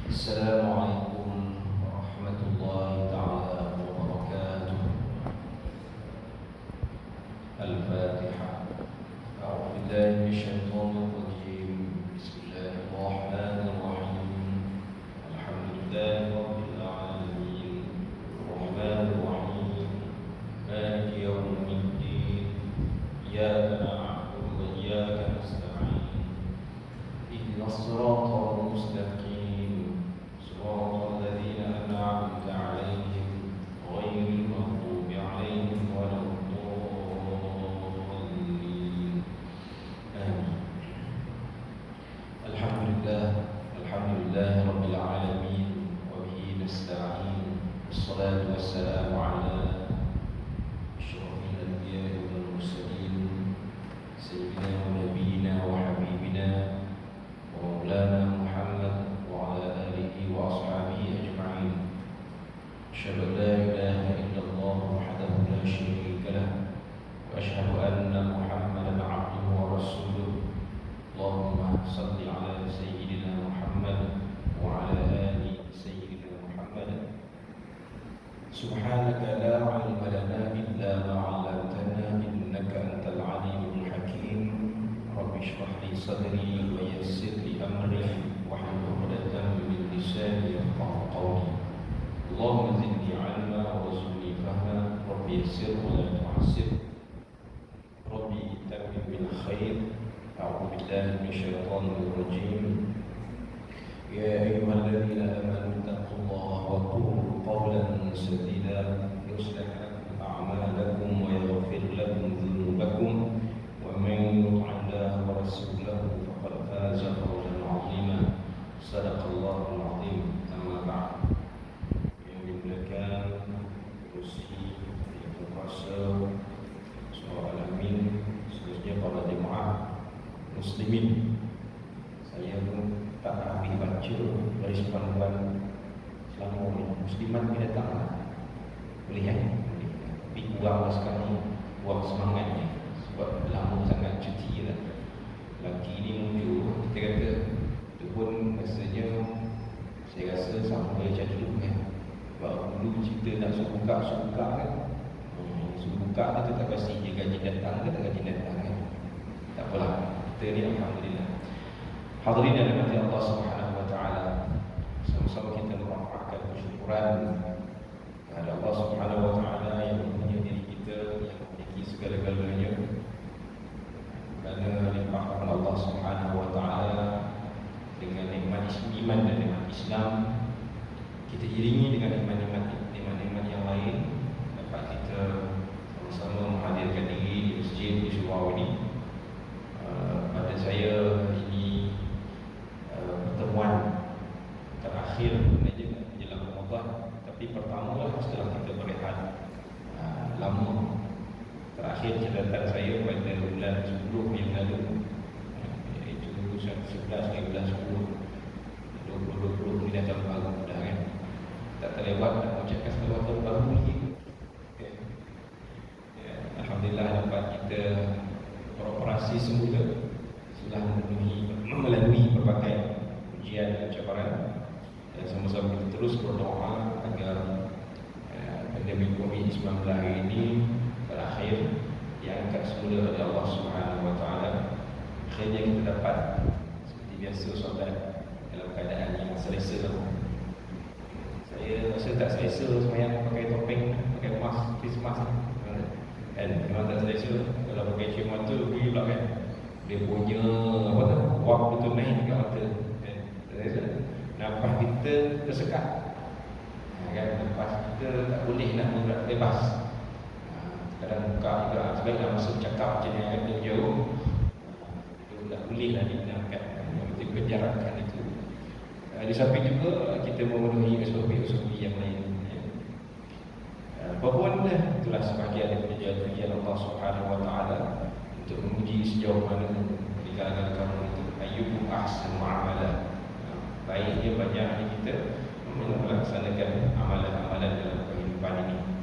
Assalamualaikum warahmatullahi taala wabarakatuh. Al-Fatihah. A'udzu billahi minasyaitonir rajim. Bismillahirrahmanirrahim. Alhamdulillahi rabbil alamin. Arrahmanir rahim. Maliki yaumiddin. Iyyaka na'budu wa iyyaka nasta'in. Ihdinas siratal mustaqim. صراط الذين أنعمت عليهم غير المغضوب عليهم ولا الضالين آمين. الحمد لله رب العالمين وبه نستعين والصلاة والسلام على أشرف الأنبياء والمرسلين سيدنا ونبينا وحبيبنا ومولانا محمد وعلى آله وأصحابه أجمعين. أشهد أن لا إله إلا الله وحده لا شريك له وأشهد أن محمدا عبده ورسوله. اللهم صل على سيدنا محمد وعلى آل سيدنا محمد. سبحانك لا علم لنا إلا ما علمتنا إنك أنت العليم الحكيم. رب اشرح لي صدري ويسر لي أمري واحلل عقدة من لساني يفقهوا قولي. اللهم زدني علما وارزقني فهما. رب يسر ولا تعسر. ربي تمم بالخير. أعوذ بالله من الشيطان الرجيم. يا أيها الذين آمنوا اتقوا الله وقولوا قولا سديدا يصلح لكم أعمالكم ويغفر لكم ذنوبكم ومن يطع الله ورسوله فقد فاز فوزا عظيما. صدق الله العظيم. أما بعد. Yang dimuliakan Kursi Yang Berkuasa Surah Al-Amin, seterusnya para jemaah muslimin, saya pun tak habis baca garis panduan selama ini. Muslimat ni datang boleh kan? Tapi buanglah sekali, buang semangatnya. Sebab lama sangat cuti lah. Lagi ni muncul, kita kata itu pun rasanya saya rasa sama macam dulu kan. Sebab dulu cerita nak suruh buka kan. Suruh buka tu tak pasti dia gaji datang ke tak gaji datang kan. Tak apalah, kita ni alhamdulillah. Hadirin yang dirahmati Allah Subhanahu wa taala, sama-sama kita merafa'kan syukuran kepada Allah Subhanahu wa taala yang mempunyai diri kita, yang memiliki segala-galanya. Kerana limpahkan Allah Subhanahu wa taala dengan nikmat iman dan nikmat Islam, kita iringi dengan nikmat-nikmat yang lain, dapat kita sama-sama menghadirkan diri di masjid di surau ini. Pada saya ini pertemuan terakhir sebenarnya menjelang Ramadan, tapi pertama lah setelah kita berehat lama. Terakhir catatan saya pada bulan 10 yang lalu, iaitu 11, 12, 10, 20 ni dah tahun baru dah kan. Tak terlewat nak mengucapkan selamat tahun baru lagi. Okay. Ya, alhamdulillah dapat kita beroperasi semula setelah melalui berbagai ujian dan cabaran, dan sama-sama kita terus berdoa agar pandemik COVID-19 ini berakhir, diangkat semula oleh Allah Subhanahu wa taala. Akhirnya kita dapat seperti biasa solat dalam keadaan yang selesa. Saya rasa tak selesa sembahyang pakai topeng, pakai mask Christmas kan. Memang tak selesa. Kalau pakai cermin tu pergi pula kan. Dia punya apa tu? Wak betul naik dekat mata kan. Nafas kita tersekat. Kan, nafas kita tak boleh nak bergerak bebas. Kadang buka juga, sebaiknya masa bercakap macam ni agak jauh, itu tak boleh lah digunakan, kita penjarakan itu. Di samping juga kita memenuhi SOP yang lain. Apapun itulah sebahagian daripada ujian Allah Subhanahu wa taala untuk menguji sejauh mana di kalangan kamu itu ayyukum ahsanu amala. Baiknya banyak kita melaksanakan amalan-amalan dalam kehidupan ini.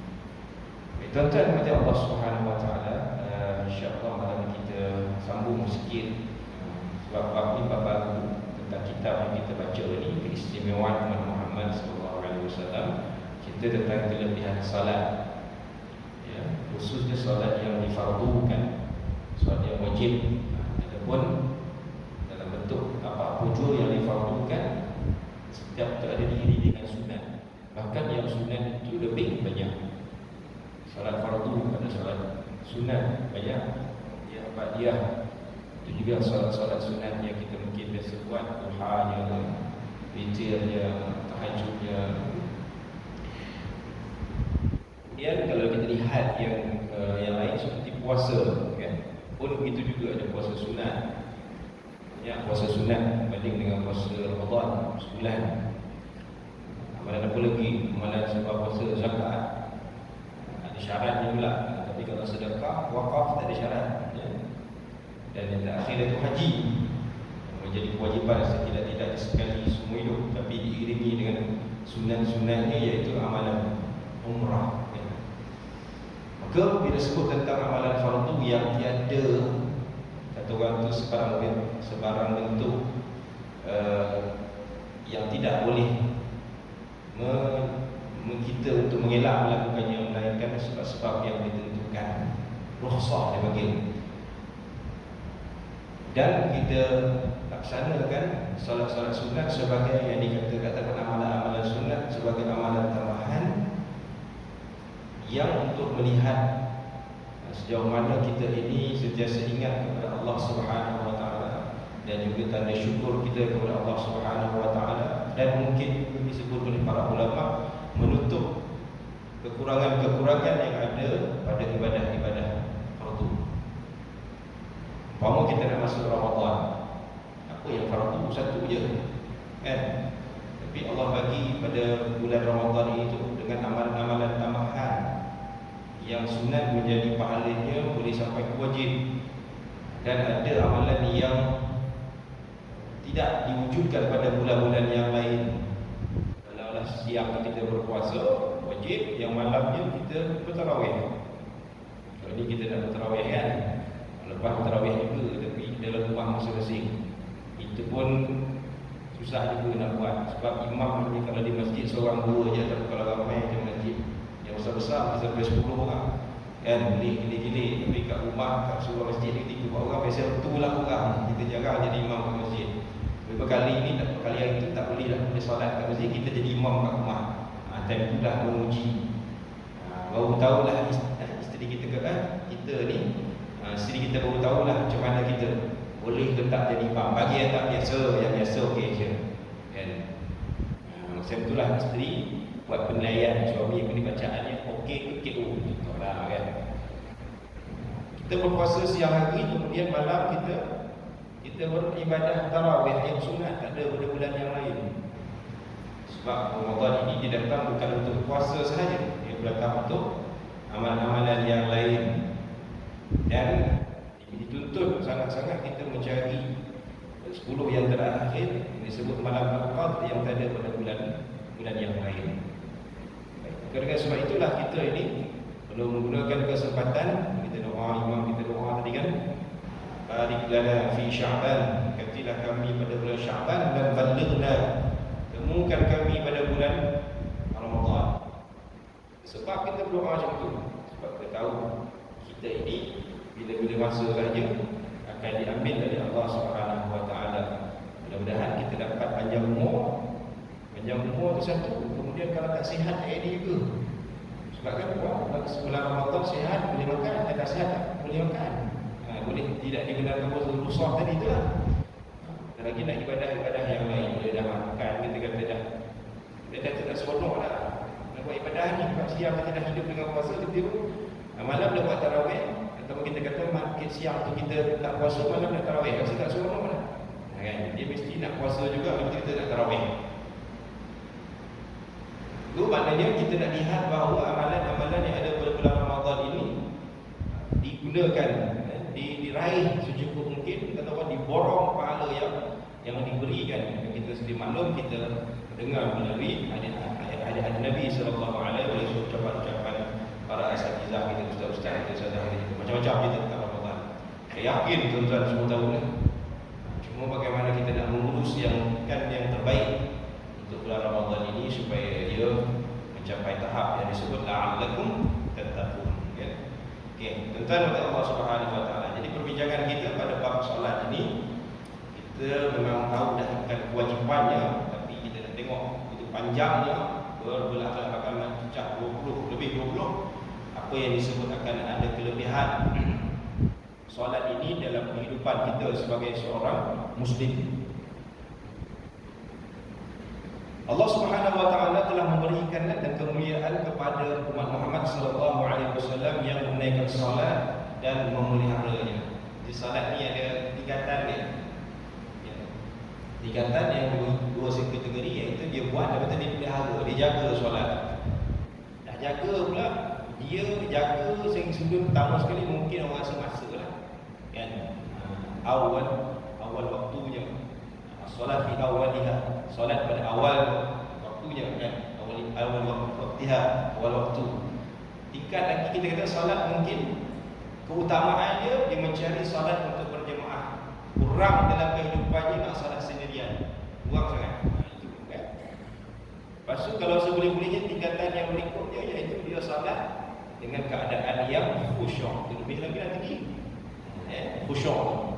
Tuan-tuan kepada Allah Subhanahu wa taala, insya-Allah malam kita sambung sikit sebab bab ni bab baru tentang kita kitab yang kita baca ni, keistimewaan Umat Muhammad SAW, kita tentang kelebihan salat, ya, khususnya salat yang difardukan, salat yang wajib. Adapun dalam bentuk apa jua yang difardukan, setiap itu ada diiringi dengan sunat. Bahkan yang sunat itu lebih banyak. Salat fardu ada salat sunat banyak, ya, ba'diyah. Itu juga salat-salat sunat yang kita mungkin biasa buat, duhanya, witirnya, tahajudnya. Kemudian kalau kita lihat yang lain seperti puasa, kan, pun begitu juga ada puasa sunat. Ya, puasa sunat berbanding dengan puasa Ramadan sebulan. Amalan apa lagi? Amalan sebab puasa zakat ada syaratnya pula. Tapi kalau sedekah, wakaf tak ada syarat, ya. Dan yang terakhir itu haji, menjadi kewajipan setidak-tidaknya sekali semua hidup, tapi diiringi dengan sunat-sunatnya, iaitu amalan umrah, ya. Maka bila sebut tentang amalan fardu yang tiada, kata orang tu sebarang bentuk yang tidak boleh kita untuk mengelak melakukannya, melainkan sebab-sebab yang ditentukan, rukhsah dia panggil. Dan kita laksanakan solat-solat sunat sebagai yang dikatakan amalan-amalan sunat, sebagai amalan tambahan yang untuk melihat sejauh mana kita ini sentiasa ingat kepada Allah Subhanahu Wa Taala, dan juga tanda syukur kita kepada Allah Subhanahu Wa Taala, dan mungkin disebut oleh para ulama menutup kekurangan-kekurangan yang ada pada ibadah-ibadah fardu. Umpama kita nak masuk Ramadan, apa yang fardu? Satu je, kan? Tapi Allah bagi pada bulan Ramadan itu dengan amalan-amalan tambahan yang sunat menjadi pahalanya boleh sampai ke wajib. Dan ada amalan yang tidak diwujudkan pada bulan-bulan yang lain. Kalau siang kita berpuasa wajib, yang malamnya kita bertarawih. Kalau ni kita nak bertarawih, kan, lepas tarawih juga, tapi dalam rumah masing-masing. Itu pun susah juga nak buat, sebab imam ni kalau di masjid seorang dua je, tapi kalau ramai di masjid yang besar-besar bisa sampai 10 orang, kan, gili-gili. Tapi kat rumah, kat sebuah masjid ni 3-4 orang, biasa betul lah orang. Kita jarang jadi imam kat masjid. Beberapa kali ni, kali yang itu tak boleh dah, boleh solat kat masjid, kita jadi imam kat rumah. Time tu dah menguji. Baru tahulah isteri kita kata, kita ni, isteri kita baru tahulah macam mana kita boleh ke tak jadi imam. Bagi yang tak biasa, yang biasa okey je, kan. Macam itulah isteri buat penilaian suami punya bacaannya okey ke KO, contohlah, kan. Kita berpuasa siang hari, kemudian malam kita beribadah tarawih yang sunat, tak ada pada bulan yang lain. Sebab Ramadan ini dia datang bukan untuk puasa sahaja, dia datang untuk amalan-amalan yang lain. Dan dituntut sangat-sangat kita mencari 10 yang terakhir, disebut malam Aqad, yang tak ada pada bulan yang lain. Kerana sebab itulah kita ini perlu menggunakan kesempatan. Kita doa, imam kita doa tadi, kan, barik lana fi Sya'ban, katilah kami pada bulan Sya'ban, dan balighna, temukan kami pada bulan Ramadan. Sebab kita berdoa macam tu, sebab kita tahu kita ini bila-bila masa saja akan diambil dari Allah Subhanahu Wa Taala. Mudah-mudahan kita dapat panjang umur. Panjang umur tu satu, kemudian kalau tak sihat ini juga. Sebab kan bulan Ramadan sihat boleh makan, tak sihat tak boleh makan. Boleh tidak digunakan rusak tadi tu lah. Lagi nak ibadah-ibadah yang lain, dia dah makan, kita kata dah tak seronok dah nak buat ibadah ni. Sebab siang kita dah hidup dengan puasa, tiba-tiba malam dah buat tarawih, atau kita kata makin siang tu kita tak puasa, malam nak tarawih, rasa tak seronok dah, kan. Dia mesti nak puasa juga, tapi kita nak tarawih. Itu maknanya kita nak lihat bahawa amalan-amalan yang ada pada bulan Ramadan ini digunakan, diraih secukup mungkin, kata orang diborong pahala yang diberikan. Kita sendiri maklum, kita dengar melalui hadis Nabi sallallahu alaihi wasallam, ucapan-ucapan para asatizah kita, ustaz-ustaz kita, saudara kita, macam-macam kita tentang Ramadan. Saya yakin tuan-tuan semua tahu lah. Cuma bagaimana kita nak mengurus yang, kan, tahap yang disebut la'allakum tattaqun, ya. Okey, tuan-tuan oleh Allah Subhanahu wa taala. Jadi perbincangan kita pada bab solat ini, kita memang tahu dah bukan kewajipannya, tapi kita nak tengok itu panjangnya, berbelakang-belakangan cecah 20, lebih 20, apa yang disebut akan ada kelebihan solat ini dalam kehidupan kita sebagai seorang muslim. Allah Subhanahu wa taala telah memberikan dan kemuliaan kepada umat Muhammad sallallahu alaihi wasallam yang menunaikan salat dan memeliharanya. Di salat ni ada tingkatan dia. Ya. Tingkatan yang dua kategori, iaitu dia buat dan dia pelihara, dia jaga solat. Dah jaga pula, dia jaga sebelum pertama sekali mungkin orang rasa masa kan. Awal waktunya. Solat fi awaliha, solat pada awal waktunya kan, awal waktiha, awal waktu. Tingkat lagi kita kata solat mungkin keutamaannya dia mencari solat untuk berjemaah. Kurang dalam kehidupannya nak solat sendirian, kurang sangat. Itu kan. Lepas tu kalau seboleh-bolehnya tingkatan yang berikutnya, iaitu dia solat dengan keadaan yang khusyuk. Lebih lagi nanti khusyuk.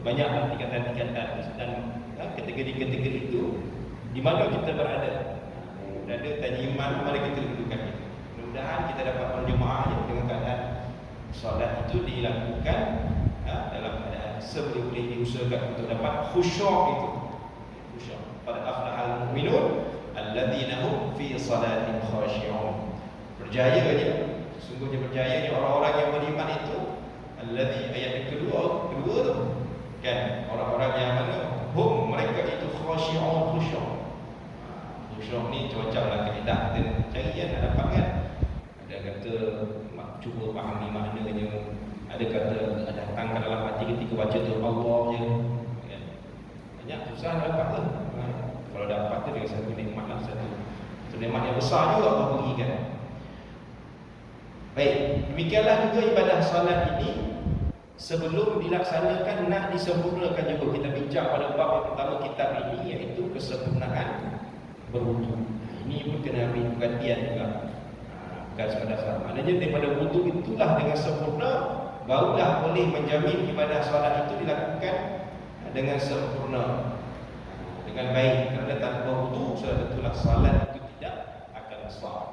Banyaklah tingkatan-tingkatan dan kategori-kategori itu di mana kita berada. Berada tanjiman mana kita kedudukan kita. Mudah-mudahan kita dapat berjemaah dengan keadaan solat itu dilakukan dalam keadaan seboleh-boleh diusahakan untuk dapat khusyuk itu. Khusyuk. Qad aflahal mu'minun alladzina hum fi salatin khashi'un. Berjayanya, sesungguhnya berjayanya orang-orang yang beriman itu. Alladzi, ayat yang kedua tu kan, orang-orang yang mana hum, mereka itu khashi'un, khusyuk. Khusyuk ni cocok lah kaedah kita cari yang nak dapat kan. Ada kata cuba fahami maknanya, ada kata datang ke dalam hati ketika baca tu Allah je kan. Banyak susah nak dapat tu. Kalau dapat tu dengan satu nikmat lah, satu nikmat yang besar juga Allah berikan. Baik, demikianlah juga ibadah salat ini. Sebelum dilaksanakan nak disempurnakan juga. Kita bincang pada bab yang pertama kitab ini, iaitu kesempurnaan berwudu. Ini pun kena ambil perhatian juga. Bukan sekadar maknanya daripada wudu itulah dengan sempurna, barulah boleh menjamin ibadah solat itu dilakukan dengan sempurna, dengan baik. Kerana tanpa wudu, sudah tentulah solat itu tidak akan sah.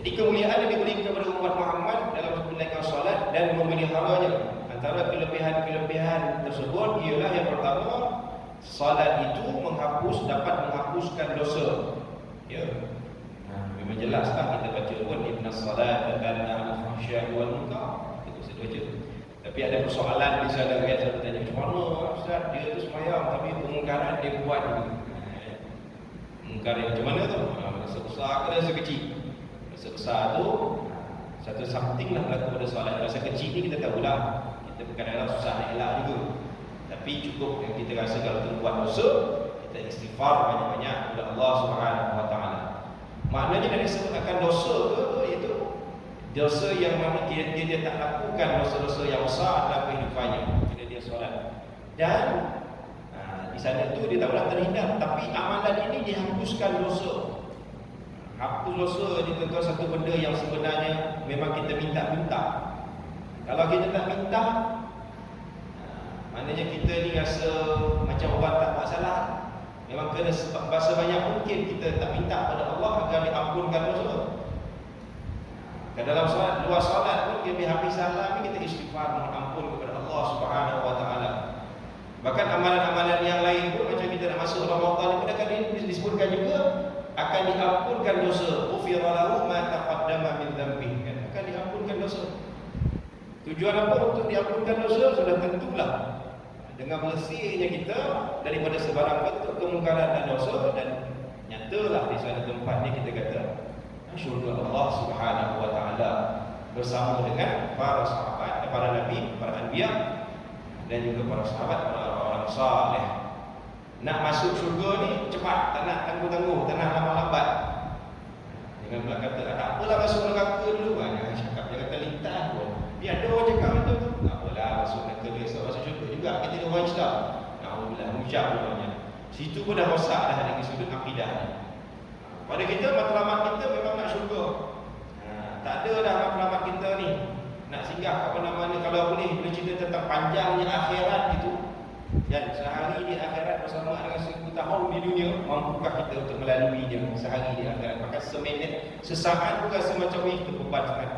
Jadi kemuliaan yang diberikan kepada umat Muhammad dalam menunaikan solat dan memeliharanya. Antara kelebihan tersebut ialah yang pertama, solat itu dapat menghapuskan dosa. Ya. Memang jelaslah kita baca pun inna salat tanha 'anil fahsya'i wal munkar. Itu saja. Tapi ada persoalan di sana kan, saya bertanya, macam mana Ustaz, dia tu sembahyang tapi kemungkaran dia buat juga. Mungkar yang macam mana tu? Rasa besar ke rasa kecil? Sebesar tu satu something lah berlaku pada solat. Rasa kecil ni kita tahulah, kita kadang-kadang susah nak elak juga. Tapi cukup yang kita rasa kalau terbuat dosa, kita istighfar banyak-banyak kepada Allah Subhanahu wa taala. Maknanya dari sebut akan dosa tu, iaitu dosa yang mana dia tak lakukan dosa-dosa yang besar dalam kehidupannya bila dia solat. Dan di sana tu dia tahulah terhindar, tapi amalan ini dihapuskan dosa. Hapus dosa ni tentu satu benda yang sebenarnya memang kita minta-minta. Kalau kita tak minta, maknanya kita ni rasa macam orang tak buat salah. Memang kena bahasa banyak mungkin kita tak minta pada Allah agar diampunkan dosa. Dalam solat, luar solat pun kita habis salam ni kita istighfar mohon ampun kepada Allah Subhanahu wa taala. Bahkan amalan-amalan yang lain pun macam kita nak masuk Ramadan ni kadang-kadang disebutkan juga akan diampunkan dosa. Ghufira lahu ma taqaddama min dhanbihi. Akan diampunkan dosa. Tujuan apa untuk diampunkan dosa? Sudah tentulah dengan bersihnya kita daripada sebarang bentuk kemungkaran dan dosa. Dan nyatalah di sana tempat ni kita kata syurga Allah Subhanahu wa taala bersama dengan para sahabat, para nabi, para anbiya dan juga para sahabat, para orang saleh. Nak masuk syurga ni cepat, tak nak tangguh-tangguh, tak nak lambat-lambat. Jangan pula kata tak apalah masuk neraka dulu. Jangan cakap, dia kata lintas pun. Biar ada orang cakap macam tu. Tak apalah masuk neraka dulu, sebab masuk syurga juga kita ni orang Islam. Alhamdulillah, hujah namanya. Situ pun dah rosak dah dari sudut akidah ni. Pada kita matlamat kita memang nak syurga. Tak ada dah matlamat kita ni nak singgah ke mana-mana. Kalau boleh cerita tentang panjangnya akhirat itu, dan sehari di akhirat bersama dengan 1000 tahun di dunia, mampukah kita untuk melaluinya sehari di akhirat? Maka seminit, sesaat pun rasa macam itu beban sangat.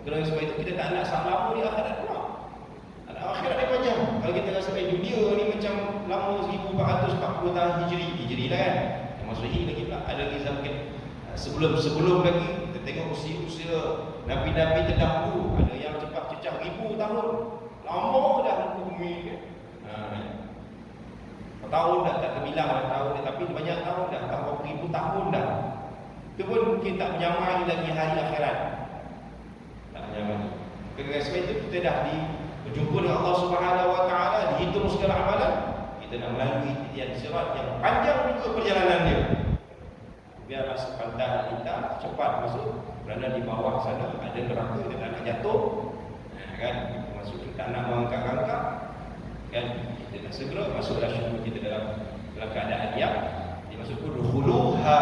Kerana sebab itu kita tak nak lama di akhirat pula. Akhirat dia panjang. Kalau kita rasa dunia ni macam lama 1440 tahun Hijri lah kan. Yang Masehi lagi pula, ada lagi zaman sebelum lagi kita tengok usia Nabi-Nabi terdahulu, ada yang cepat cecah 1000 tahun. Lama dah muka bumi ni kan. Tahun dah tak terbilang dah tahun ni, tapi banyak tahun dah, berapa ribu tahun dah. Itu pun mungkin tak menyamai lagi hari akhirat. Tak menyamai. Kerana sebab itu kita dah berjumpa dengan Allah Subhanahu Wa Taala, dihitung segala amalan. Kita nak melalui titian sirat yang panjang juga perjalanan dia. Biarlah sepantang kita cepat masuk, kerana di bawah sana ada neraka, kita tak nak jatuh. Kan? Masuk kita nak mengangkat-angkat. Kan? Kita nak segera masuklah syurga kita dalam keadaan yang dimaksud dukhuluha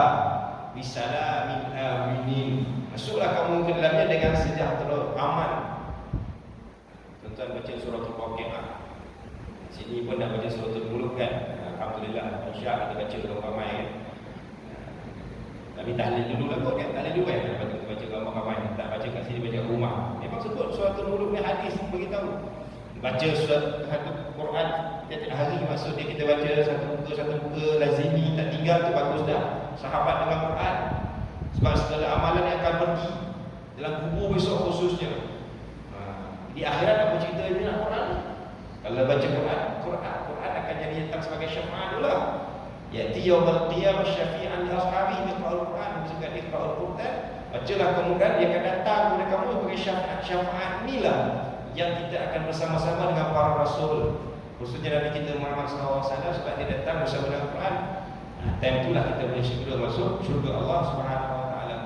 bisalamin aminin. Masuklah kamu ke dalamnya dengan sejahtera, aman. Tuan-tuan baca surah Al-Waqiah. Sini pun dah baca surah Al-Mulk kan. Alhamdulillah, insya-Allah kita baca ramai kan. Tapi tahlil dulu lah kot kan. Tahlil dulu kan. Kita baca ramai-ramai. Tak baca kat sini, baca rumah. Memang sebut surah Al-Mulk ni hadis beritahu. Baca satu Quran tiap hari, maksudnya kita baca satu muka lazimi, tak tinggal tu bagus dah. Sahabat dengan Quran. Sebab segala amalan yang akan pergi dalam kubur besok khususnya. Di akhirat apa cerita dia nak Quran? Kalau baca Quran akan jadi datang sebagai syafaat dulu lah. Ya'ti yaumul qiyamah syafi'an li ashabihi biqra'ul Quran. Jika diqra'ul Quran, bacalah kemudian dia akan datang kepada kamu sebagai syafaat inilah yang kita akan bersama-sama dengan para rasul, khususnya Nabi kita Muhammad SAW, sebab dia datang bersama dengan Quran. Time itulah kita boleh segera masuk syurga Allah Subhanahu Wa Taala.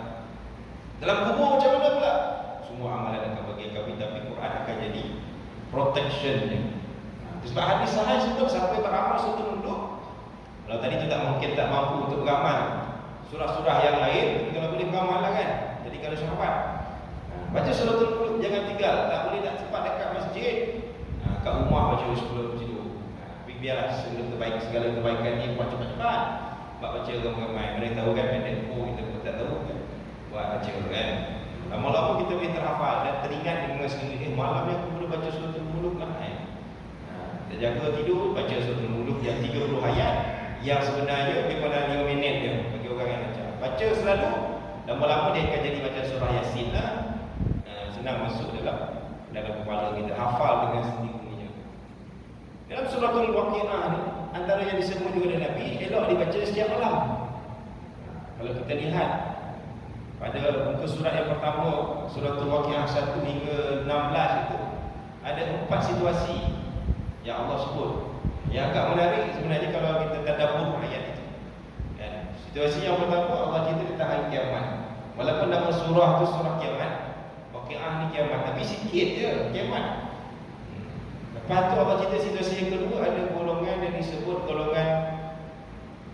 Dalam kubur macam mana pula? Semua amalan akan bagi kami, tapi Quran akan jadi protectionnya. Sebab hadis sahih sebut siapa yang beramal satu nunduk. Kalau tadi tu tak mungkin, tak mampu untuk beramal surah-surah yang lain, kalau boleh beramal lah kan. Jadi kalau sahabat baca surah Al-Mulk, jangan tinggal. Tak boleh tak sempat dekat masjid, kat rumah baca sebelum tidur. Biarlah segala kebaikan ni buat cepat-cepat. Buat baca ramai-ramai. Mereka tahu kan, kita pun tak tahu kan. Buat baca kan. Lama-lama kita boleh terhafal dan teringat dengan sendiri. Malam yang aku boleh baca surah Al-Mulk lah. Kita jaga tidur, baca surah Al-Mulk yang 30 ayat, yang sebenarnya lebih pada 5 minit je bagi orang yang baca. Baca selalu, lama-lama dia akan jadi macam surah Yasin lah. Senang masuk dalam kepala kita, hafal dengan sendirinya. Dalam surah Al-Waqiah ni, antara yang disebut juga oleh Nabi, elok dibaca setiap malam. Kalau kita lihat pada muka surat yang pertama, surah Al-Waqiah 1 hingga 16 itu, ada 4 situasi yang Allah sebut. Yang agak menarik sebenarnya kalau kita tadabbur ayat itu. Situasi yang pertama, Allah cerita tentang hari kiamat. Walaupun nama surah itu surah kiamat, Waqiah ni kiamat, tapi sikit je kiamat. Lepas tu Allah cerita situasi yang kedua, ada golongan yang disebut golongan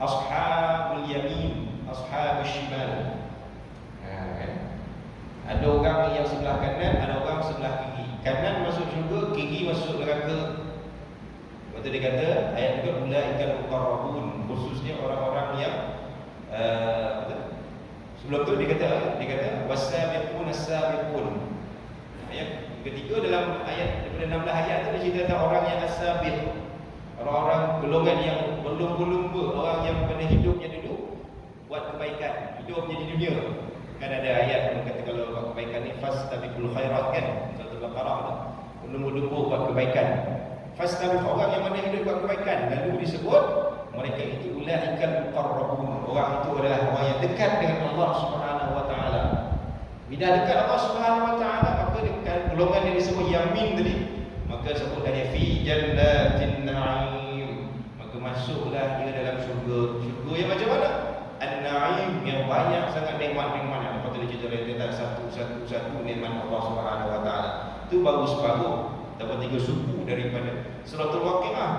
Ashabul Yamin, Ashabul Shimal. Ada orang yang sebelah kanan, ada orang sebelah kiri. Kanan masuk syurga, kiri masuk neraka. Lepas tu dia kata, ayat juga, ulaikal muqarrabun, khususnya orang-orang yang sebelum tu dia kata wasabiqun as-sabiqun. Ayat ketiga dalam ayat daripada 16 ayat tu dia cerita tentang orang yang as-sabiq, orang-orang golongan yang berlumba-lumba, orang yang pada hidupnya dulu buat kebaikan, hidupnya di dunia. Kan ada ayat yang kata kalau buat kebaikan ni fastabiqul khairat kan, surah Al-Baqarah tu, berlumba-lumba buat kebaikan. Fastabiq, orang yang mana hidup buat kebaikan, lalu disebut mereka itu ulaikal muqarrabun. Orang itu adalah orang yang dekat dengan Allah Subhanahu Wa Taala. Bila dekat Allah Subhanahu Wa Taala, maka dekat golongan yang disebut yamin tadi, maka sebut dari fi jannatin na'im, maka masuklah dia dalam syurga. Syurga yang macam mana? An-na'im, yang banyak sangat nikmat-nikmat. Lepas tu dia cerita tentang satu-satu nikmat Allah Subhanahu Wa Taala. Itu baru separuh, dapat 3 suku daripada surah Al-Waqiah.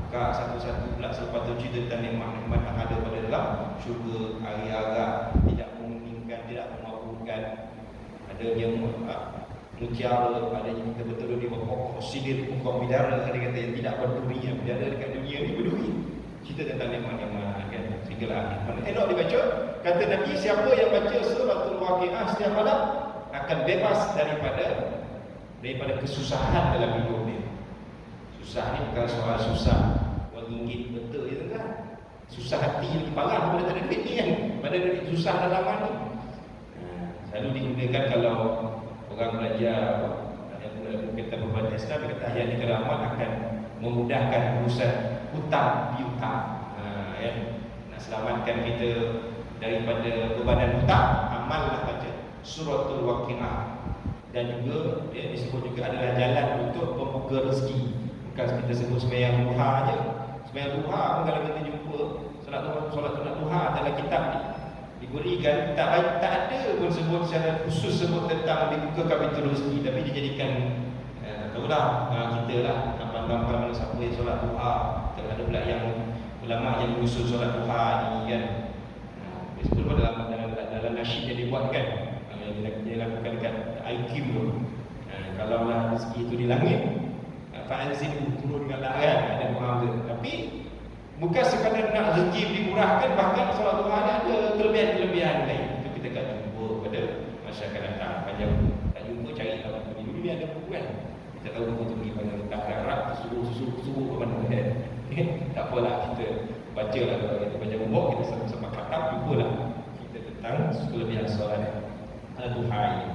Maka satu-satu pula selepas tu cerita tentang nikmat-nikmat yang ada pada dalam syurga, hari agak, tidak menginginkan, tidak memabukkan. Ada yang mutiara, ada yang kita betul di pokok sidir, pokok bidara, ada kata yang tidak berduri, yang berada dekat dunia ni berduri. Cerita tentang nikmat-nikmat kan, segala nikmat. Elok dibaca. Kata Nabi, siapa yang baca suratul Waqiah setiap malam akan bebas daripada kesusahan dalam hidup dia. Susah ni bukan soal susah wang ringgit betul itu kan. Susah hati lagi parah daripada tak ada duit ni kan. Pada duit susah dalaman ni. Selalu digunakan kalau orang belajar yang kita berbadan Islam, kata ayat ni keramat akan memudahkan urusan hutang piutang. Ya. Nak selamatkan kita daripada bebanan hutang, amallah baca suratul Waqiah. Dan juga dia disebut juga adalah jalan untuk membuka rezeki. Bukan kita sebut sembahyang duha aja. Sembahyang duha pun kalau kita jumpa solat duha dalam kitab ni diberikan, tak ada pun sebut secara khusus sebut tentang dibukakan pintu rezeki, tapi dijadikan tahulah kita lah gambar-gambar mana siapa yang solat duha. Ada pula yang ulama yang mengusul solat duha ni kan. Disebut pun dalam nasyid yang dibuatkan, yang dilakukan dekat IQ tu. Kalaulah rezeki itu di langit, fa'anzil turunkanlah kan, ada doa tu. Tapi bukan sekadar nak rezeki dimurahkan, bahkan solat duha ni ada kelebihan-kelebihan lain. Itu kita akan jumpa pada masyarakat datang. Panjang tak jumpa, cari tahu dulu ni ada buku kan. Kita tahu buku tu pergi pada letak darat, suruh ke mana kan. Tak apalah, kita baca lah. Kalau kita baca buku, kita sama-sama khatam, jumpalah kita tentang kelebihan solat duha ini.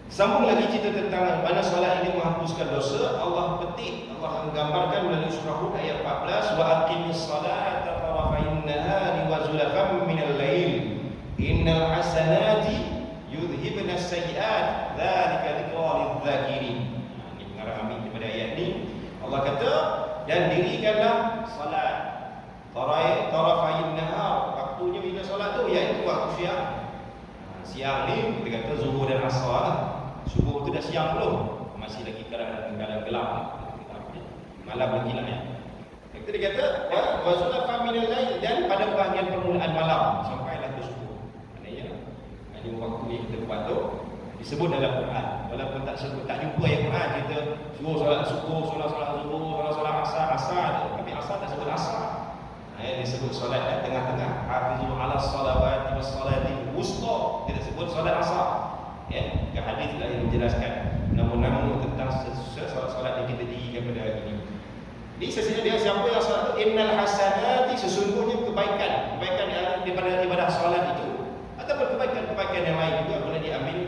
Sambung lagi cerita tentang mana solat ini menghapuskan dosa. Allah petik, Allah menggambarkan melalui surah Hud ayat 14, wa aqimis salata tarafain nahari wa zulafan minal lail innal hasanati yudhibna as-sayyi'at dzalika dzikra lidz-dzakirin. Ini pengarang ambil daripada ayat ini. Allah kata, dan dirikanlah salat tarafain nahar, waktunya bila solat tu iaitu waktu siang. Siang ni kita kata zuhur dan asar lah. Subuh tu dah siang belum, masih lagi kadang gelap, malam lagi lah ya. Kita dikata wa zulafan minal lail, dan pada bahagian permulaan malam sampailah ke subuh. Maknanya ada waktu yang kita buat tu disebut dalam Quran. Walaupun tak jumpa ayat Quran kita suruh solat subuh, solat zuhur, solat asar, tapi asar tak sebut asar. Disebut solat tengah-tengah, hafizu ala salawati was salatil wusta, kita sebut solat asar. Ya, ke hadis lah yang menjelaskan nama-nama tentang solat yang kita dirikan pada hari ini. Jadi sesungguhnya dia siapa yang solat itu, innal hasanati, sesungguhnya kebaikan daripada ibadah solat itu, ataupun kebaikan yang lain juga boleh diambil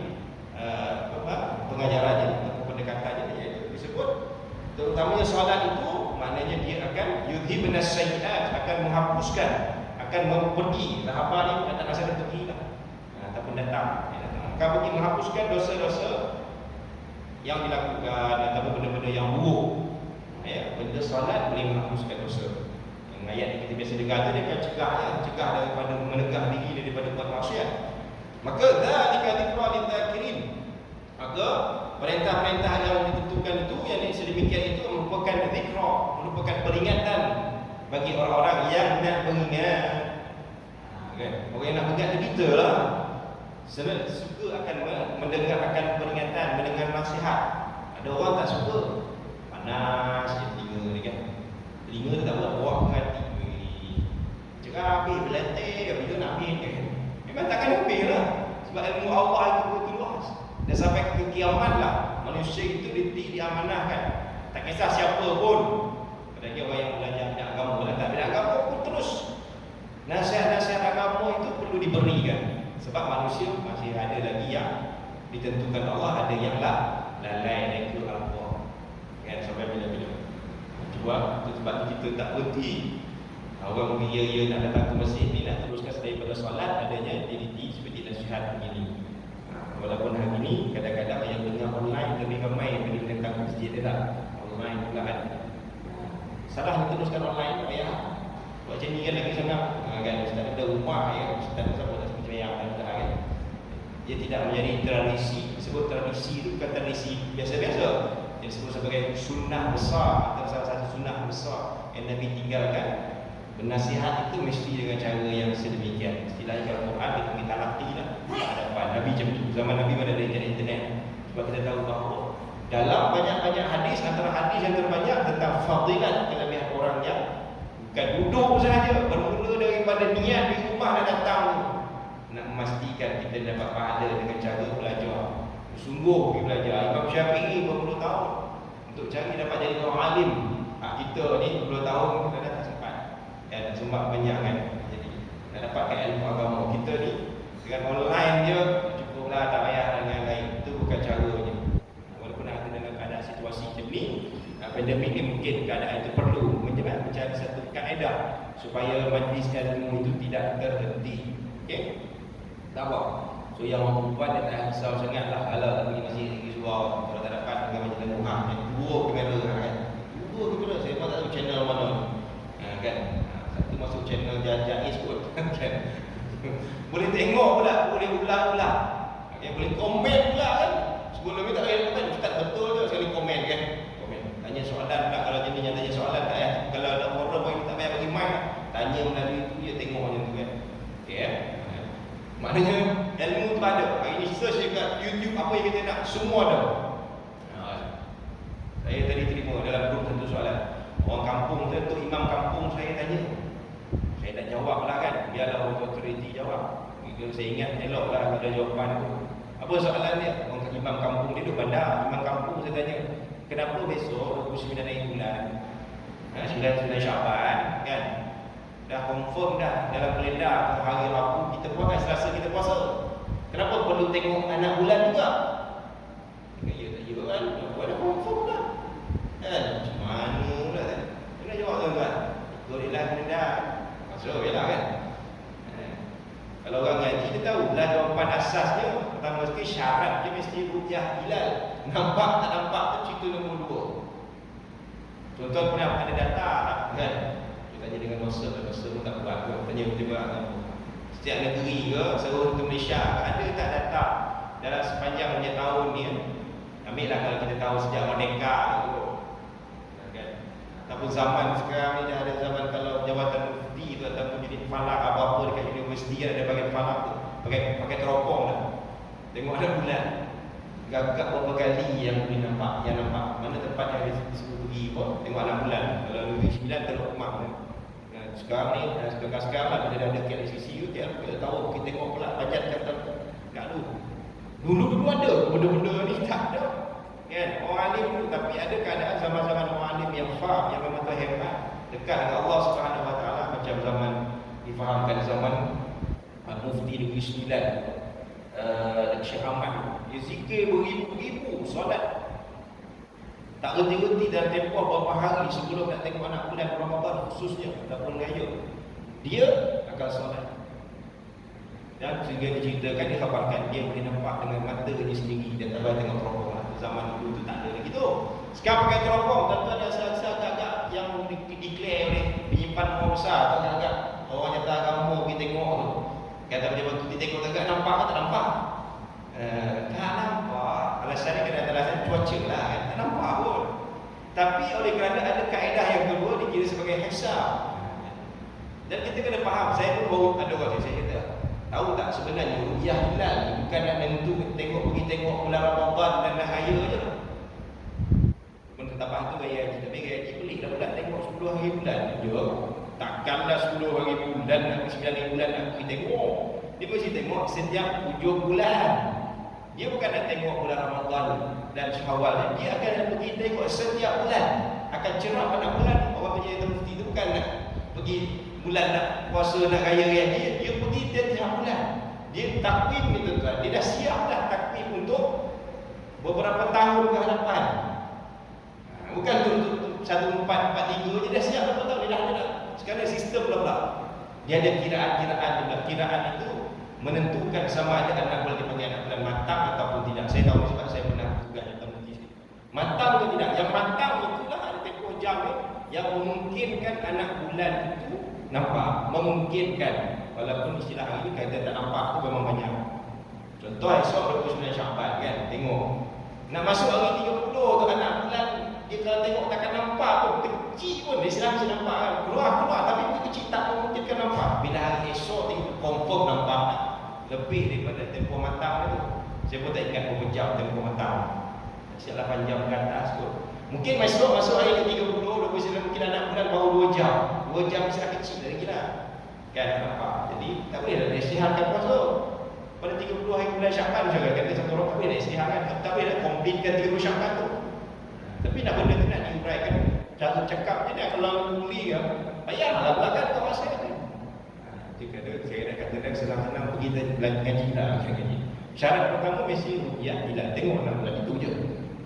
pengajarannya atau pendekatannya, iaitu disebut terutamanya solat itu maknanya dia akan yudhibna as-sayyi'at, akan menghapuskan, akan mempergi tahapan ni, tak rasa dah pergi lah ataupun datang. Akan pergi menghapuskan dosa-dosa yang dilakukan ataupun benda-benda yang buruk. Ya, benda solat boleh menghapuskan dosa. Yang ayat yang kita biasa dengar tu dia kan cegah daripada menegah diri daripada buat maksiat. Maka dzalika dzikra lidz-dzakirin. Maka perintah-perintah yang ditentukan itu, yang sedemikian itu merupakan zikra, merupakan peringatan bagi orang-orang yang nak mengingat. Kan? Orang yang nak mengingat tu kita lah. Suka akan mendengar akan peringatan, mendengar nasihat. Ada orang tak suka, panas je telinga ni kan. Telinga tu tak boleh bawa ke hati. Cakap habis berlatih, bila nak habis kan. Memang takkan habis lah. Sebab ilmu Allah itu begitu luas. Dan sampai ke kiamat lah manusia itu diamanahkan. Tak kisah siapa pun. Kadang-kadang orang yang belajar bidang agama lah, tak bidang agama pun terus nasihat-nasihat agama itu perlu diberikan. Sebab manusia masih ada lagi yang ditentukan Allah, ada yang lalai dan ikut Allah. Kan, sampai bila-bila. Cuba, itu sebab kita tak berhenti. Orang ya nak datang ke masjid ni, nak teruskan daripada solat, adanya diri seperti nasihat begini. Walaupun hari ini kadang-kadang yang dengar online lebih ramai daripada datang ke masjid dia tak. Online pula ada. Salah nak teruskan online, ya. Buat macam ni kan lagi senang. Kan, ustaz ada rumah ya, ustaz siapa tak semacam yang kan. Dia tidak menjadi tradisi. Disebut tradisi itu bukan tradisi biasa-biasa. Dia disebut sebagai sunnah besar, antara salah satu sunnah besar Nabi tinggalkan. Bernasihat itu mesti dengan cara yang sedemikian. Istilahnya kalau Quran kita minta laki lah. Hadapan Nabi macam tu. Zaman Nabi mana ada internet. Sebab kita tahu bahawa dalam banyak-banyak hadis, antara hadis yang terbanyak tentang fadilat kelebihan orang yang bukan duduk sahaja, bermula daripada niat di rumah dan datang nak memastikan kita dapat pahala dengan cara belajar. Sungguh pergi belajar. Imam Syafi'i berpuluh tahun untuk cari dapat jadi orang alim. Kita ni 10 tahun kita dah tak sempat. Dan sempat banyak kan. Jadi nak dapatkan ilmu agama kita ni dengan online je cukuplah, tak payah dengan lain. Itu bukan caranya. Walaupun ada dalam keadaan situasi macam ni, pandemik ni mungkin keadaan itu perlu mencari satu kaedah supaya majlis ilmu itu tidak terhenti. Okey? Tak apa. So yang orang perempuan dia tak risau sangat lah. Alah ni masih lagi suara. Kalau tak dapat dengan majlis ilmu, yang buruk kamera kan. Buruk kamera, saya pun tak tahu channel mana kan. Satu masuk channel Jais pun kan. Boleh tengok pula, boleh ulang-ulang. Okay, boleh komen pula kan. Sebelum ni tak payah komen, ustaz betul je sekali komen kan. Komen. Tanya soalan pula, kalau jenis yang tanya soalan tak payah. Kalau ada forum pun tak payah bagi mic. Tanya melalui tu dia tengok macam tu kan. Okey maknanya ilmu tu ada. Hari ni search dekat YouTube apa yang kita nak, semua ada. Saya tadi terima dalam grup satu soalan. Orang kampung tu, imam kampung saya tanya. Saya tak jawab lah kan. Biarlah orang authority jawab. Kalau saya ingat elok lah ada jawapan tu. Apa soalan dia? Orang imam kampung dia duduk bandar. Imam kampung saya tanya, kenapa besok 29 hari bulan 9 Syaban kan? Dah confirm dah dalam kalender hari Rabu kita puasa, Selasa kita puasa. Kenapa perlu tengok anak bulan juga? Ya tak ya kan? Buat dah confirm dah. Kan? Macam mana pula kan? Kena jawab tuan-tuan. Ikutlah kalender. Masuk je lah kan? Kalau orang ngaji dia tahu lah jawapan asasnya. Pertama sekali syarat dia mesti ru'yah hilal. Nampak tak nampak tu cerita nombor 2. Tuan-tuan pernah ada data tak? Kan? Tanya dengan dosa pun tak buat. Tanya tiba-tiba setiap negeri ke seluruh Malaysia ada tak data dalam sepanjang punya tahun ni. Ambil lah kalau kita tahu sejak merdeka tu kan. Ataupun zaman sekarang ni dah ada zaman kalau jawatan mufti tu ataupun jadi falak apa-apa dekat universiti ada bagian falak tu pakai teropong dah. Tengok ada bulan. Gagak berapa kali yang boleh nampak, yang nampak mana tempat yang disebut pergi pun tengok anak bulan. Kalau lebih 9 Teluk Kemah ni. Sekarang ni, sekarang lah bila dah ada KLCC tiap kita tahu kita tengok pula bajet kata kat dulu ada benda-benda ni tak ada kan. Orang alim tu, tapi ada keadaan zaman-zaman orang alim yang faham, yang memang hebat dekat dengan Allah Subhanahu Wa Taala, macam zaman difahamkan zaman Mufti Negeri Sembilan Syekh Ahmad. Dia zikir beribu-ribu solat tak berhenti-henti dalam tempoh beberapa hari sebelum nak tengok anak bulan Ramadan khususnya ataupun raya. Dia akan solat. Dan sehingga diceritakan, dikhabarkan dia boleh nampak dengan mata dia sendiri dan tak boleh tengok teropong. Zaman dulu tu tak ada lagi tu. Sekarang pakai teropong, tuan-tuan ada rasa agak-agak yang declare oleh penyimpan rumah besar tu, agak orang nyata agama pergi tengok tu. Kata macam tu, dia tengok agak nampak ke tak nampak? Tak nampak. Alasan ni kena alasan cuaca lah kan. Tak nampak pun. Tapi oleh kerana ada kaedah yang kedua dikira sebagai hisab. Dan kita kena faham. Saya pun baru ada orang saya kata, tahu tak sebenarnya ru'yah hilal bukan nak nentu pergi tengok bulan Ramadan dan dah raya je. Menetapkan tu gaya haji. Tapi gaya haji boleh dah bulan tengok 10 hari bulan je. Takkanlah 10 hari bulan 9 hari bulan nak pergi tengok. Dia mesti tengok setiap hujung bulan. Dia bukan nak tengok bulan Ramadan dan Syawal. Dia akan pergi tengok setiap bulan. Akan cerah pada bulan. Orang penjaya mufti itu bukan nak pergi bulan nak puasa nak raya haji. Dia pergi tiap bulan. Dia takwim itu kan. Dia dah siap dah takwim untuk beberapa tahun ke hadapan. Bukan untuk 1443. Dia dah siap berapa tahun. Dia dah ada. Sekarang sistem pula. Dia ada kiraan-kiraan juga. Kiraan itu menentukan sama ada anak bulan dipanggil anak bulan matang ataupun tidak. Saya tahu sebab saya pernah juga datang mesti. Matang atau tidak? Yang matang itulah ada tempoh jam yang memungkinkan anak bulan itu nampak. Memungkinkan. Walaupun istilah hari ini kata tak nampak itu memang banyak. Contoh esok 29 Syaban kan. Tengok. Nak masuk hari 30 tu anak bulan dia kalau tengok takkan nampak pun. Kecil pun dia silap nampak kan. lebih daripada tempoh matang tu. Saya pun tak ingat berapa jam tempoh matang. Siap 8 jam ke atas kot. Mungkin masuk hari ke-30, 29 mungkin anak bulan baru 2 jam. 2 jam masih kecil lagi lah. Kan nampak. Jadi tak boleh nak istirahatkan puasa. Pada 30 hari bulan Syaban misalkan kata satu orang tak boleh nak istirahatkan. Tak boleh nak completekan 30 Syaban tu. Tapi nak benda tu nak diuraikan cara cakap je dia kalau muli kan. Payahlah belakang kau masa ni. Dia kata saya nak kata dah senang-senang pergi belajar ngaji lah macam ni. Syarat pertama mesti ruqyah bila tengok 6 bulan itu je.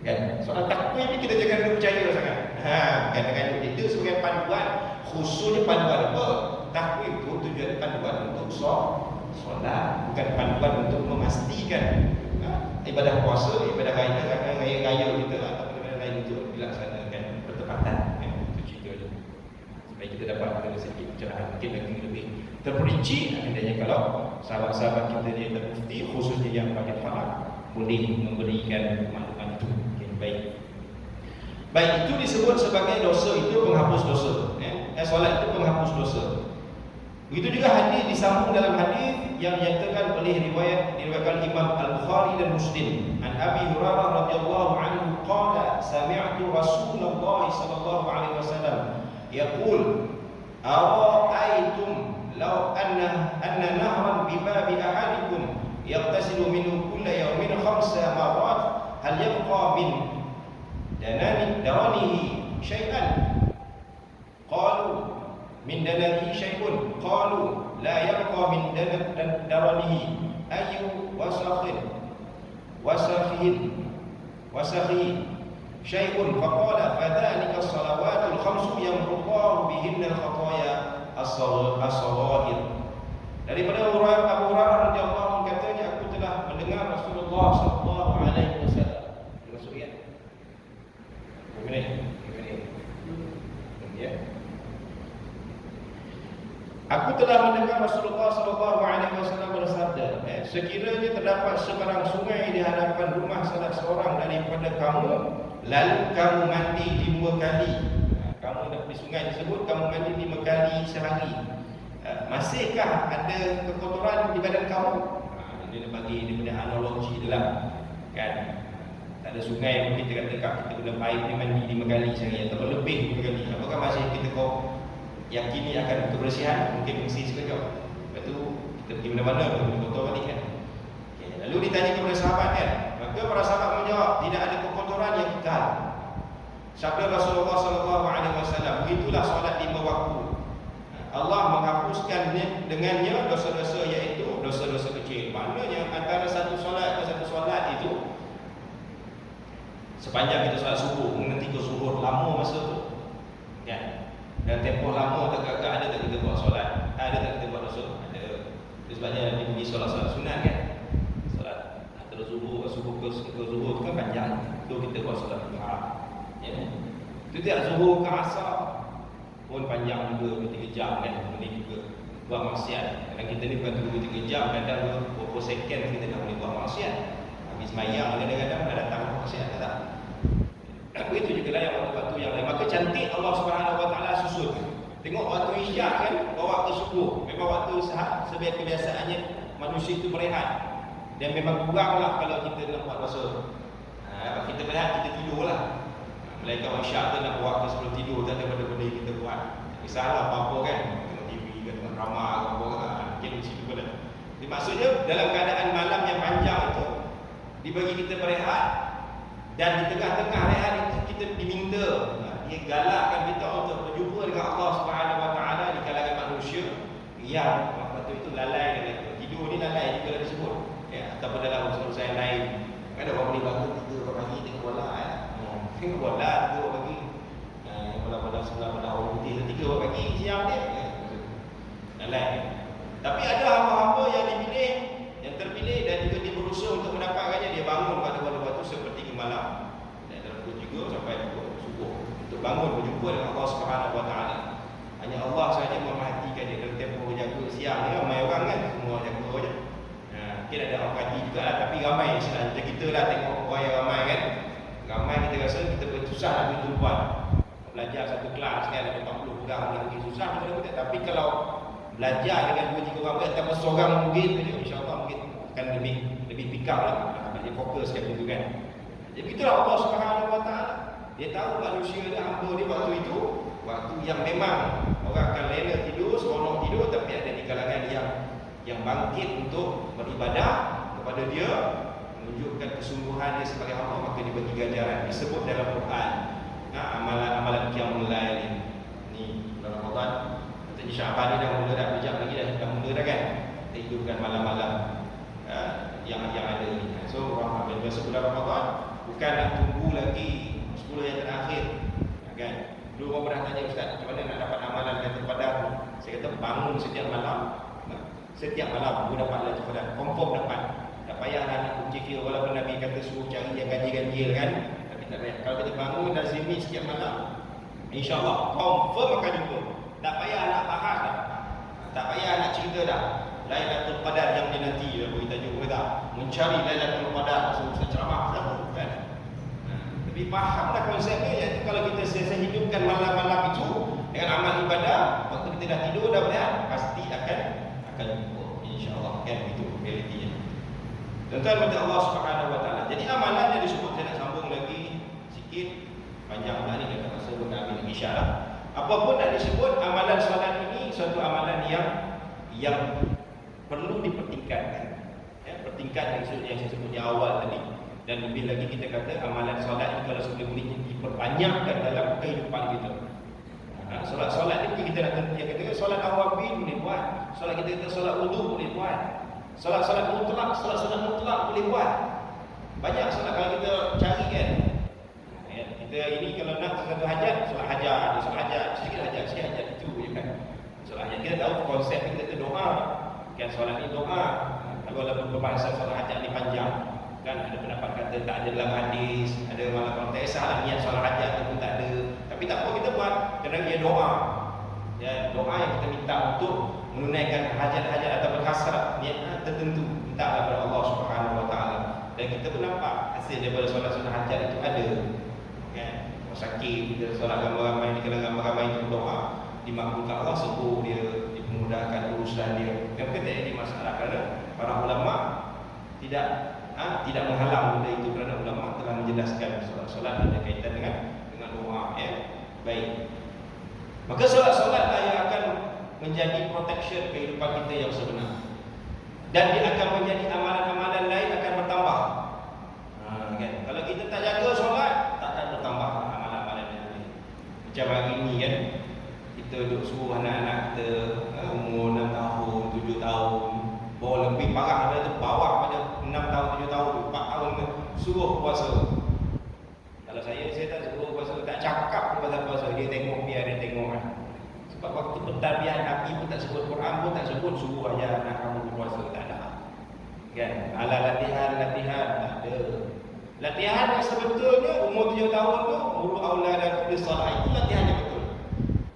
Kan? Soal takwil ni kita jangan percaya sangat. Kan dengan itu sebagai panduan, khususnya panduan apa? Takwil itu tujuan panduan untuk solat, bukan panduan untuk memastikan ibadah puasa, ibadah raya kita atau ibadah lain itu dilaksanakan bertepatan. Itu cerita je. Supaya kita dapat ada sedikit pencerahan, mungkin lagi lebih terperinci. Adanya kalau sahabat-sahabat kita ni ada mufti, khususnya yang bagian falak, boleh memberikan maklumat itu. Baik. Baik, itu disebut sebagai dosa, itu penghapus dosa. Solat itu penghapus dosa. Begitu juga hadis disambung dalam hadis yang dinyatakan oleh diriwayatkan Imam Al-Bukhari dan Muslim. An Abi Hurairah radhiyallahu anhu qala sami'tu Rasulullah sallallahu alaihi wasallam yaqul ara'aytum law anna nahran bi babi ahadikum yaghtasilu minhu kulla yawmin 5 marrat hal yabqa min daranihi syai'an qalu min daranihi syai'un qalu la yabqa min daranihi ayu wasakhin syai'un faqala fadhalika as-salawatul khamsu yamruqu bihinna al-khataya as-saghir. Daripada Abu Hurairah radhiyallahu anhu katanya, aku telah mendengar Rasulullah sallallahu alaihi wasallam. Masuk ya. Begini. Ya. Aku telah mendengar Rasulullah sallallahu alaihi wasallam bersabda, sekiranya terdapat sebarang sungai di hadapan rumah salah seorang daripada kamu, lalu kamu mandi 5 kali. Kamu di sungai tersebut kamu mandi 5 kali sehari. Masihkah ada kekotoran di badan kamu? Dia bagi dia punya analogi dalam kan. Tak ada sungai mungkin kita kata kita guna air dia mandi 5 kali sehari atau lebih 5 kali. Apakah masih kita kau yakini akan kebersihan? Mungkin mesti sekejap. Lepas tu kita pergi mana-mana pun kotor balik kan. Okay. Lalu ditanya kepada sahabat kan, maka para sahabat menjawab, tidak ada kekotoran yang kekal. Sabda Rasulullah sallallahu alaihi wasallam, begitulah solat 5 waktu. Allah menghapuskan dengannya dosa-dosa, iaitu dosa-dosa kecil. Maknanya antara satu solat ke satu solat itu, sepanjang kita solat subuh, nanti ke zuhur lama masa tu kan. Dan tempoh lama agak-agak ada tak kita buat solat? Ada tak kita buat dosa? Ada. Itu sebabnya dia pergi solat-solat sunat kan. Solat antara subuh ke zuhur tu kan panjang. Tu kita buat solat duha. Ya. Itu tidak zuhur ke asar pun panjang juga 3 jam kan. Boleh juga buat maksiat. Kadang kita ni bukan tunggu 3 jam, kadang beberapa second kita dah boleh buat maksiat. Habis mayang kadang-kadang dah datang maksiat tak? Begitu juga lah yang waktu-waktu yang lain. Maka cantik Allah Subhanahu Wa Taala susun. Tengok waktu isyak kan, bawa ke subuh. Memang waktu sebagai kebiasaannya manusia itu berehat. Dan memang kuranglah kalau kita nak buat dosa. Kita berehat, kita tidurlah. Malaikat isyak tu nak buat ke sebelum tidur, tak ada benda-benda yang kita buat. Kisahlah apa-apa kan, tengok TV ke, tengok drama ke apa kan. Mungkin di situ pun ada. Jadi maksudnya dalam keadaan malam yang panjang itu dibagi kita berehat. Dan di tengah-tengah rehat itu kita diminta, dia galakkan kita untuk berjumpa dengan Allah Subhanahu Wa Taala di kalangan manusia yang waktu itu lalai dan itu. Tidur ni lalai juga disebut. Ya, ataupun dalam urusan yang lain. Ada orang boleh bangun 3 pagi tengok bola tengok bola 3 pagi. Bola-bola sebelah bola orang putih 3 pagi siang dia. Lalai. Tapi ada hamba-hamba yang dipilih, yang terpilih dan juga dia berusaha untuk mendapatkannya, dia bangun pada waktu seperti malam dan dalam pukul 3 sampai pukul subuh untuk bangun berjumpa dengan Allah Subhanahu Wa Taala. Hanya Allah sahaja memerhatikan dia dalam tempoh jaga siang ni. Ramai orang kan semua jaga je. Mungkin ada orang perhati juga lah, tapi ramai macam kita lah tengok orang yang ramai kan. Ramai kita rasa kita susah nak pergi tuan. Belajar satu kelas kan ada 40 orang lagi susah kita. Tapi kalau belajar dengan 2-3 orang ataupun seorang mungkin insya-Allah mungkin akan lebih pick up lah, dia fokus kat situ kan. Jadi itulah Allah Subhanahu Wa Taala. Dia tahu manusia dia, hamba dia waktu itu, waktu yang memang orang akan lena tidur, seronok tidur, tapi ada di kalangan yang bangkit untuk beribadah kepada dia, menunjukkan kesungguhan dia sebagai hamba, maka dia bagi ganjaran. Disebut dalam Quran, amalan qiyamul lail ni dalam Ramadan. Kata Syaban ni dah mula dah, kejap lagi dah mula dah kan. Kita hidupkan malam-malam yang ada ni. So orang bila sebulan Ramadan bukan nak tunggu lagi 10 yang terakhir kan. Dulu orang pernah tanya, ustaz, macam mana nak dapat amalan Lailatul Qadar? Saya kata bangun setiap malam. Setiap malam aku dapat Lailatul Qadar, confirm dapat. Tak payahlah nak fikir, walaupun Nabi kata suruh cari yang ganjil-ganjil kan. Tapi tak payah. Kalau kita bangun lazimi setiap malam, insya-Allah confirm akan jumpa. Tak payah nak bahas dah. Tak payah nak cerita dah. Lailatul Qadar yang dinanti, aku kita jumpa dah. Mencari Lailatul Qadar, susah ceramah kan. Tapi fahamlah konsepnya, iaitu kalau kita selesai hidupkan malam-malam itu dengan amal ibadah, waktu kita dah tidur dah berehat, pasti akan jumpa, insya-Allah kan. Itu realitinya. Tuan-tuan kepada Allah Subhanahu Wa Taala. Jadi amalan yang disebut, saya nak sambung lagi sikit, panjang pula ni kata masa nak ambil isyarat. Apapun nak disebut, amalan solat ini suatu amalan yang perlu dipertingkatkan. Ya, pertingkat yang saya sebut di awal tadi. Dan lebih lagi kita kata amalan solat ini kalau sudah boleh diperbanyakkan dalam kehidupan kita. Solat ni kita nak kata solat awabin boleh buat. Solat kita kata solat wudu boleh buat. Solat mutlak, solat mutlak boleh buat. Banyak solat kalau kita cari kan. Kita ini kalau nak satu hajat, solat hajat, sikit hajat itu je kan. Solat hajat kita tahu konsep kita kata doa. Kan solat ni doa. Walaupun berbahasa solat hajat ni panjang. Kan ada pendapat kata tak ada dalam hadis, ada malah kalau tak kisah lah niat solat hajat tu pun tak ada. Tapi tak apa, kita buat kerana dia doa. Ya, doa yang kita minta untuk menunaikan hajat-hajat atau berhasrat niat tertentu, minta kepada Allah Subhanahu Wa Taala. Dan kita pun nampak hasil daripada solat-solat hajat itu ada. Kan? Orang sakit, kita solat ramai-ramai, di kalangan ramai itu doa, dimakbulkan Allah, sembuh dia, dimudahkan urusan dia. Kan kata ini masalah kerana para ulama tidak menghalang benda itu, kerana ulama telah menjelaskan solat ada kaitan dengan doa ya. Baik. Maka solat-solatlah yang akan menjadi protection kehidupan kita yang sebenar. Dan dia akan menjadi amalan-amalan lain akan bertambah. Kan? Kalau kita tak jaga solat, tak akan bertambah amalan-amalan yang lain. Macam hari ini kan, kita duduk suruh anak-anak kita umur 6 tahun, 7 tahun, bawa lebih parah daripada itu, bawa pada 6 tahun, 7 tahun, 4 tahun suruh puasa. Kalau saya tak suruh puasa, tak cakap pasal puasa, dia tengok biar dia tengok kan. Sebab waktu pentarbian Nabi pun tak sebut, Quran pun tak sebut, suruh aja anak kamu berpuasa, tak ada. Kan? Ala latihan tak ada. Latihan yang sebetulnya umur 7 tahun tu, muru auladakum bis-shalah, itu latihan yang betul.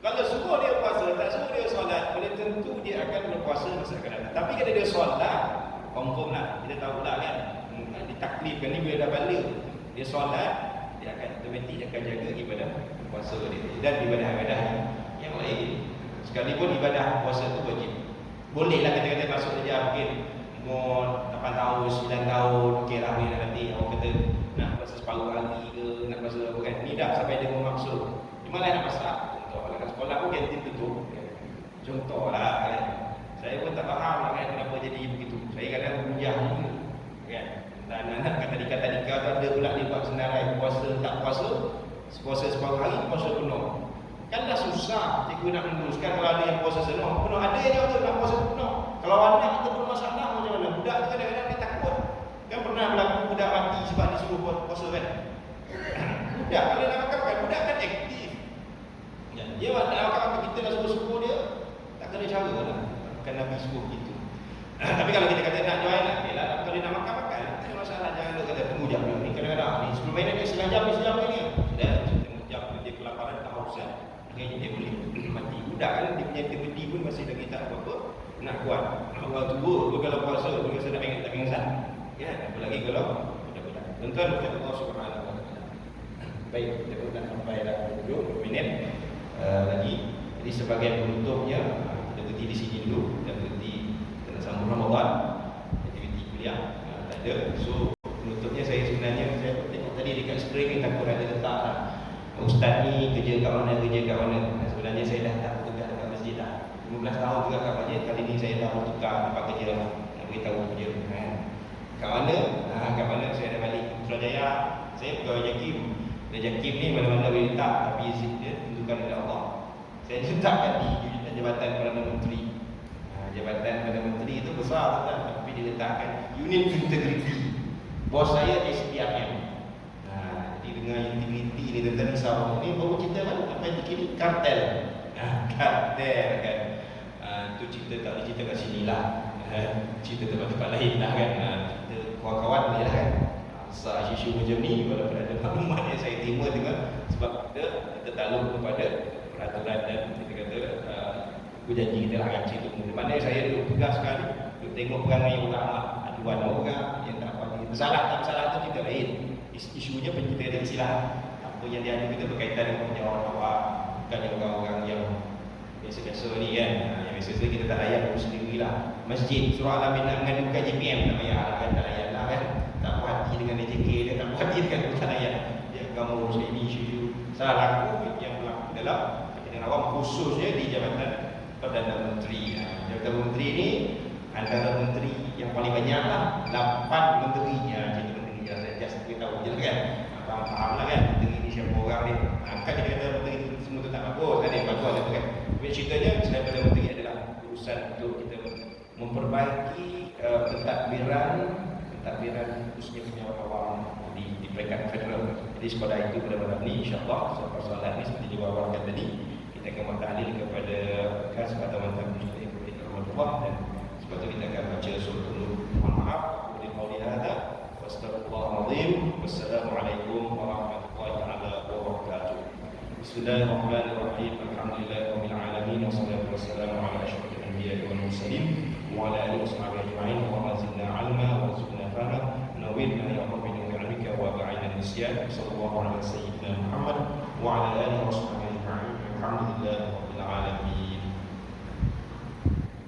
Kalau suruh dia puasa, tak suruh dia solat, boleh tentu dia akan berpuasa masa akan datang. Tapi kalau dia solat, confirm lah, kita tahu lah kan, ditaklifkan ni bila dah balik, dia solat, dia akan otomatik akan jaga ibadah puasa dia dan ibadah-ibadah yang lain. Sekalipun ibadah puasa tu wajib. Bolehlah kata-kata masuk saja mungkin umur 8 tahun, 9 tahun, okey lah boleh nanti orang kata nak puasa separuh hari ke, nak puasa apa kan. Ni dah sampai dia bermaksud. Di mana nak masak? Contoh kat sekolah pun kantin tutup. Contohlah kan. Saya pun tak faham lah kan kenapa jadi begitu. Saya kadang hujah juga kan. Dan anak kata-kata tu ada pula dia buat senarai puasa tak puasa separuh hari, puasa penuh. Kan dah susah cikgu nak meneruskan kalau ada yang puasa penuh. Ada yang nak puasa penuh. Kalau anak kita bermasalah macam mana? Budak tu kadang-kadang dia takut. Kan pernah berlaku budak mati sebab disuruh puasa kan. Budak kalau nak makan, budak kan aktif. Ya, dia nak makan, kita nak suruh-suruh dia, tak kena cara lah. Kan Nabi suruh gitu. Tapi kalau kita kata nak join lah, okeylah, kalau dia nak makan, tak ada masalah. Jangan dia kata tunggu jam ni. Kadang-kadang ni 10 minit ni, setengah jam ni, sejam ni. Sudah, tengok jam dia kelaparan, kehausan. Akhirnya dia boleh mati. Budak kan, dia punya aktiviti pun masih lagi tak apa-apa. Nak kuat. Orang tua, kalau puasa, dia rasa tak pingsan. Ya, apa lagi kalau budak-budak. Tuan-tuan, Allah Subhanahu Wa Taala. Baik, kita pun dah sampai dah 20 minit lagi. Jadi sebagai penutupnya, kita berhenti di sini dulu. Kita berhenti, kita nak sambung Ramadan, aktiviti kuliah. ada. So penutupnya saya sebenarnya saya tengok tadi dekat skrin ni takut ada letak lah, ustaz ni kerja kat mana, kerja kat mana. Sebenarnya saya dah tak bertugas dekat masjid dah 15 tahun juga kat masjid. Kali ni saya dah bertukar tempat kerja lah, nak beritahu kerja kan. Kat mana? Kat mana saya dah balik Putrajaya. Saya pegawai JAKIM. Dan JAKIM ni mana-mana boleh letak, tapi izin dia tentukan oleh Allah. Saya letakkan di Jabatan Perdana Menteri. Jabatan Perdana Menteri itu besar kan, tapi diletakkan unit integriti. Bos saya SPRM. Jadi dengan integriti ni tentang risau ni baru cerita kan apa yang ini kartel. Kartel kan. Tu cerita tak boleh cerita kat sini lah. Cerita tempat-tempat lain lah kan. Kita kawan-kawan ni lah kan. Asal isu macam ni, walaupun ada maklumat yang saya terima dengan sebab kita takluk kepada peraturan dan kita kata aku janji kita lah kan cerita ni. Mana saya duduk tugas sekali, duduk tengok perangai ulama, aduan orang yang tak pasti bersalah tak bersalah tu cerita lain. Isunya penciptaan dan kesilahan. Apa yang diadu kita berkaitan dengan penjawab awak, bukan orang-orang yang biasa-biasa ni kan. Yang biasa-biasa kita tak layan dulu sendirilah. Masjid Surah Al-Amin nak mengadukan JPM tak payah lah kan, tak layan lah kan. Tak puas hati dengan DJK dia, tak puas hati dengan tak layan. Dia kamu urus ini isu salah laku yang berlaku dalam kepentingan awam, khususnya di Jabatan Perdana Menteri. Jabatan Menteri ni antara menteri yang paling banyak lah, 8 menterinya. Jadi menteri yang saya just beritahu je lah kan. Faham lah kan, menteri ni siapa orang ni. Kan dia kata menteri semua tu tak bagus, ada yang bagus tu kan. Tapi ceritanya selain pada menteri adalah urusan untuk kita memperbaiki pentadbiran khususnya penjawat awam di peringkat federal. Jadi sekadar itu pada malam ni insyaAllah soalan ni seperti diwawarkan tadi, kita akan bertahlil kepada bekas atau mantan Mujtahid Rahmatullah, dan sebab itu kita akan baca surah An-Nur. Mohon maaf, kemudian qauli hadza wastaghfirullahalazim. Wassalamualaikum warahmatullahi wabarakatuh. Bismillahirrahmanirrahim. Alhamdulillahirabbil alamin wassalatu wassalamu ala asyrofil anbiya'i wal mursalin wa ala alihi washabihi ajma'in. Wa zidna 'ilma wa zidna fahma. Nawwirna ya rabbi bi ilmika wa ba'ina nisyan. Sallallahu ala sayyidina Muhammad wa ala alihi washabihi ajma'in. Alhamdulillahirabbil alamin.